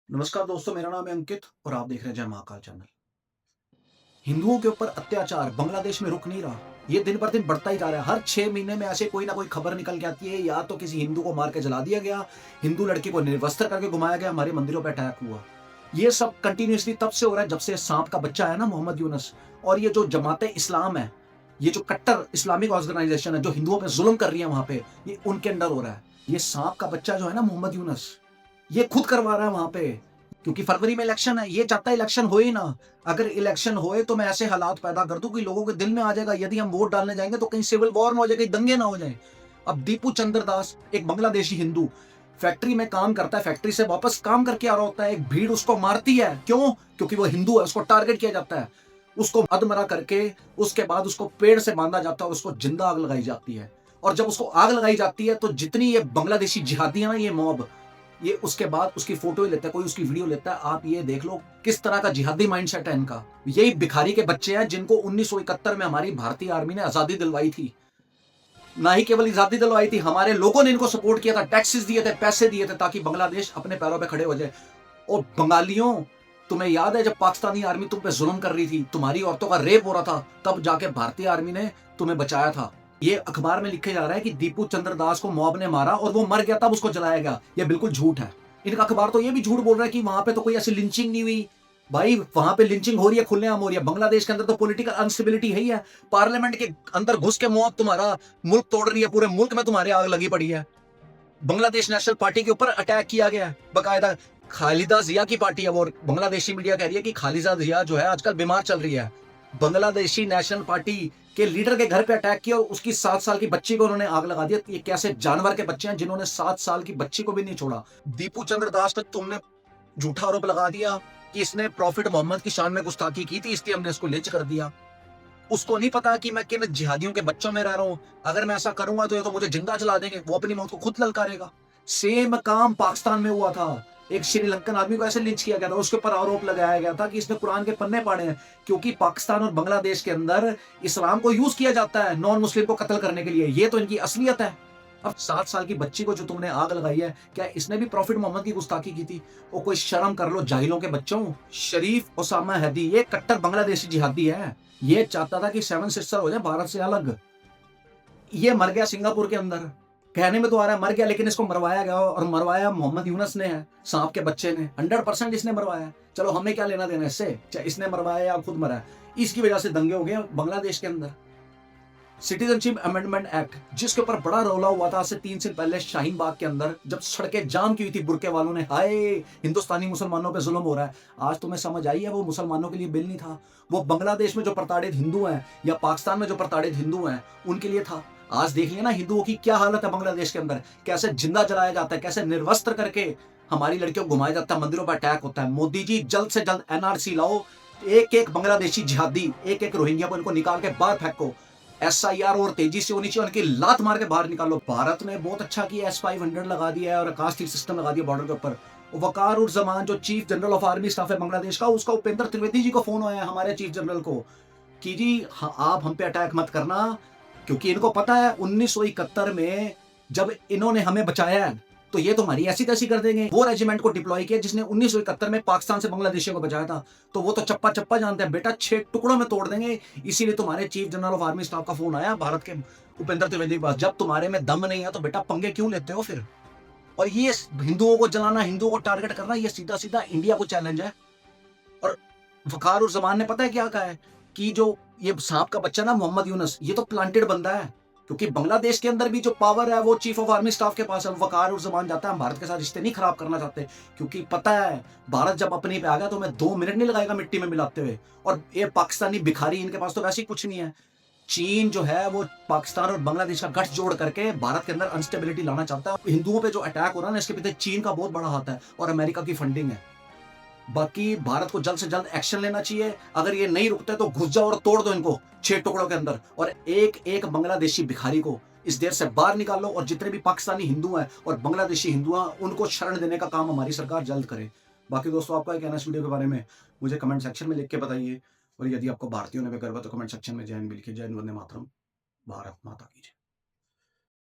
नमस्कार दोस्तों, मेरा नाम है अंकित और आप देख रहे हैं जय महाकाल चैनल। हिंदुओं के ऊपर अत्याचार बांग्लादेश में रुक नहीं रहा। ये दिन पर दिन बढ़ता ही जा रहा है। हर 6 महीने में ऐसे कोई ना कोई खबर निकल के आती है, या तो किसी हिंदू को मार के जला दिया गया, हिंदू लड़की को निर्वस्त्र करके घुमाया गया, हमारे मंदिरों पर अटैक हुआ। ये सब कंटिन्यूअसली तब से हो रहा है जब से सांप का बच्चा है ना, मोहम्मद यूनुस। और ये जो जमाते इस्लाम है, ये जो कट्टर इस्लामिक ऑर्गेनाइजेशन है जो हिंदुओं पे जुल्म कर रही है वहां पे, ये उनके अंडर हो रहा है। ये सांप का बच्चा जो है ना, मोहम्मद यूनुस, ये खुद करवा रहा है वहां पे। क्योंकि फरवरी में इलेक्शन है, ये चाहता है इलेक्शन हो ही ना। अगर इलेक्शन होए तो मैं ऐसे हालात पैदा कर दूं कि लोगों के दिल में आ जाएगा यदि हम वोट डालने जाएंगे तो कहीं सिविल वॉर ना हो जाए, कहीं दंगे ना हो जाए। अब दीपू चंद्र दास, एक बांग्लादेशी हिंदू, फैक्ट्री में काम करता है, फैक्ट्री से वापस काम करके आ रहा होता है, एक भीड़ उसको मारती है। क्यों? क्योंकि वो हिंदू है, उसको टारगेट किया जाता है, उसको अधमरा करके उसके बाद उसको पेड़ से बांधा जाता है और उसको जिंदा आग लगाई जाती है। और जब उसको आग लगाई जाती है तो जितनी ये बांग्लादेशी जिहादी है ना, ये मॉब, ये उसके बाद उसकी फोटो ही लेता है, कोई उसकी वीडियो लेता है। आप ये देख लो किस तरह का जिहादी माइंडसेट है इनका। यही भिखारी के बच्चे हैं जिनको 1971 में हमारी भारतीय आर्मी ने आजादी दिलवाई थी। ना ही केवल आजादी दिलवाई थी, हमारे लोगों ने इनको सपोर्ट किया था, टैक्सेस दिए थे, पैसे दिए थे ताकि बांग्लादेश अपने पैरों पे खड़े हो जाए। और बंगालियों, तुम्हें याद है जब पाकिस्तानी आर्मी तुम पे जुल्म कर रही थी, तुम्हारी औरतों का रेप हो रहा था, तब जाके भारतीय आर्मी ने तुम्हें बचाया था। ये अखबार में लिखे जा रहा है कि दीपू चंद्र दास को मॉब ने मारा और वो मर गया तब उसको जलाया गया। ये बिल्कुल झूठ है। इनका अखबार तो ये भी झूठ बोल रहा है कि वहां पे तो कोई ऐसी लिंचिंग नहीं हुई। भाई वहां पे लिंचिंग हो रही है, खुलेआम हो रही है। बांग्लादेश के अंदर तो पॉलिटिकल अनस्टेबिलिटी है ही है। पार्लियामेंट के अंदर घुस के मौत तुम्हारा मुल्क तोड़ रही है, पूरे मुल्क में तुम्हारे आग लगी पड़ी है। बांग्लादेश नेशनल पार्टी के ऊपर अटैक किया गया है बकायदा। खालिदा जिया की पार्टी है वो, और बांग्लादेशी मीडिया कह रही है कि खालिदा जिया जो है आजकल बीमार चल रही है। बांग्लादेशी नेशनल पार्टी के लीडर के घर पे अटैक किया और उसकी 7 साल की बच्ची को उन्होंने आग लगा दिया। ये कैसे जानवर के बच्चे हैं जिन्होंने 7 साल की बच्ची को भी नहीं छोड़ा। दीपू चंद्र दास पे तुमने झूठा आरोप लगा दिया कि इसने प्रॉफिट मोहम्मद की शान में गुस्ताखी की थी, इसलिए हमने इसको लिंच कर दिया। उसको नहीं पता कि मैं किन जिहादियों के बच्चों में रह रहा हूं। अगर मैं ऐसा करूंगा तो ये तो मुझे जिंदा जला देंगे, वो अपनी मौत को खुद ललकारेगा। सेम काम पाकिस्तान में हुआ था। एक श्रीलंकन आदमी को ऐसे लिंच किया गया था, उसके ऊपर आरोप लगाया गया था कि इसने कुरान के पन्ने पाड़े हैं। क्योंकि पाकिस्तान और बांग्लादेश के अंदर इस्लाम को यूज किया जाता है नॉन मुस्लिम को कत्ल करने के लिए। ये तो इनकी असलियत है। अब 7 साल की बच्ची को जो तुमने आग लगाई है, क्या इसने भी प्रॉफिट मोहम्मद की गुस्ताखी की थी? वो कोई शर्म कर लो जाहिलों के बच्चों। शरीफ ओसामा हैदी ये कट्टर बांग्लादेशी जिहादी है। ये चाहता था कि सेवन सिस्टर हो जाए भारत से अलग। ये मर गया सिंगापुर के अंदर। कहने में तो आ रहा है मर गया, लेकिन इसको मरवाया गया और मरवाया मोहम्मद यूनस ने है, सांप के बच्चे ने। 100% इसने मरवाया है। चलो हमें क्या लेना देना इससे, चाहे इसने मरवाया या खुद मरा है। इसकी वजह से दंगे हो गए बांग्लादेश के अंदर। सिटीजनशिप अमेंडमेंट एक्ट, जिसके ऊपर बड़ा रौला हुआ था आज से 3 साल पहले शाहीन बाग के अंदर, जब सड़कें जाम की हुई थी बुरके वालों ने, हाय हिंदुस्तानी मुसलमानों पे जुल्म हो रहा है। आज तुम्हें समझ आई है वो मुसलमानों के लिए बिल नहीं था, वो बांग्लादेश में जो प्रताड़ित हिंदू हैं या पाकिस्तान में जो प्रताड़ित हिंदू हैं उनके लिए था। आज देख लिया ना हिंदुओं की क्या हालत है बांग्लादेश के अंदर, कैसे जिंदा जलाया जाता है, कैसे निर्वस्त्र करके हमारी लड़कियों को घुमाया जाता है, मंदिरों पर अटैक होता है। मोदी जी जल्द से जल्द एनआरसी लाओ, एक एक बांग्लादेशी जिहादी, एक एक रोहिंग्या को इनको निकाल के बाहर फेंको। एसआईआर और तेजी से होनी चाहिए, उनकी लात मार के बाहर निकालो। भारत ने बहुत अच्छा किया, S-500 लगा दिया है और आकाश तीर सिस्टम लगा दिया बॉर्डर के ऊपर। वकार उर जमान जो chief general of army staff है बांग्लादेश का, उसका उपेंद्र त्रिवेदी जी को फोन आया है हमारे चीफ जनरल को कि जी हाँ, आप हम पे अटैक मत करना। क्योंकि इनको पता है 1971 में जब इन्होंने हमें बचाया है तो ये तो हमारी ऐसी तैसी कर देंगे। वो रेजिमेंट को डिप्लॉय किया जिसने 1971 में पाकिस्तान से बांग्लादेशियों को बचाया था, तो वो तो चप्पा चप्पा जानते हैं बेटा, 6 टुकड़ों में तोड़ देंगे। इसीलिए तुम्हारे chief general of army staff का फोन आया भारत के उपेंद्र त्रिवेदी के पास। जब तुम्हारे में दम नहीं है तो बेटा पंगे क्यों लेते हो फिर? और ये हिंदुओं को जलाना, हिंदुओं को टारगेट करना, ये सीधा सीधा इंडिया को चैलेंज है। और वकार उर जमान ने पता है क्या कहा है कि जो ये सांप का बच्चा ना मोहम्मद यूनस, ये तो प्लांटेड बंदा है। क्योंकि बांग्लादेश के अंदर भी जो पावर है वो चीफ ऑफ आर्मी स्टाफ के पास है। वकार उर जमान जाता है, हम भारत के साथ रिश्ते नहीं खराब करना चाहते, क्योंकि पता है भारत जब अपने पे आ गया तो हमें 2 मिनट नहीं लगाएगा मिट्टी में मिलाते हुए। और ये पाकिस्तानी भिखारी, इनके पास तो वैसे ही कुछ नहीं है। चीन जो है वो पाकिस्तान और बांग्लादेश का गठजोड़ करके भारत के अंदर अनस्टेबिलिटी लाना चाहता है। हिंदुओं पे जो अटैक हो रहा है ना, इसके पीछे चीन का बहुत बड़ा हाथ है और अमेरिका की फंडिंग है। बाकी भारत को जल्द से जल्द एक्शन लेना चाहिए। अगर ये नहीं रुकते तो घुस जाओ और तोड़ दो इनको 6 टुकड़ों के अंदर, और एक एक बांग्लादेशी भिखारी को इस देश से बाहर निकालो। और जितने भी पाकिस्तानी हिंदू हैं और बांग्लादेशी हिंदू हैं उनको शरण देने का काम हमारी सरकार जल्द करे। बाकी दोस्तों आपका क्या कहना है इस वीडियो के बारे में, मुझे कमेंट सेक्शन में लिख के बताइए। और यदि आपको भारतीय होने पर गर्व है तो कमेंट सेक्शन में जय हिंद भी लिखिए। जय हिंद, वंदे मातरम। भारत माता की जय।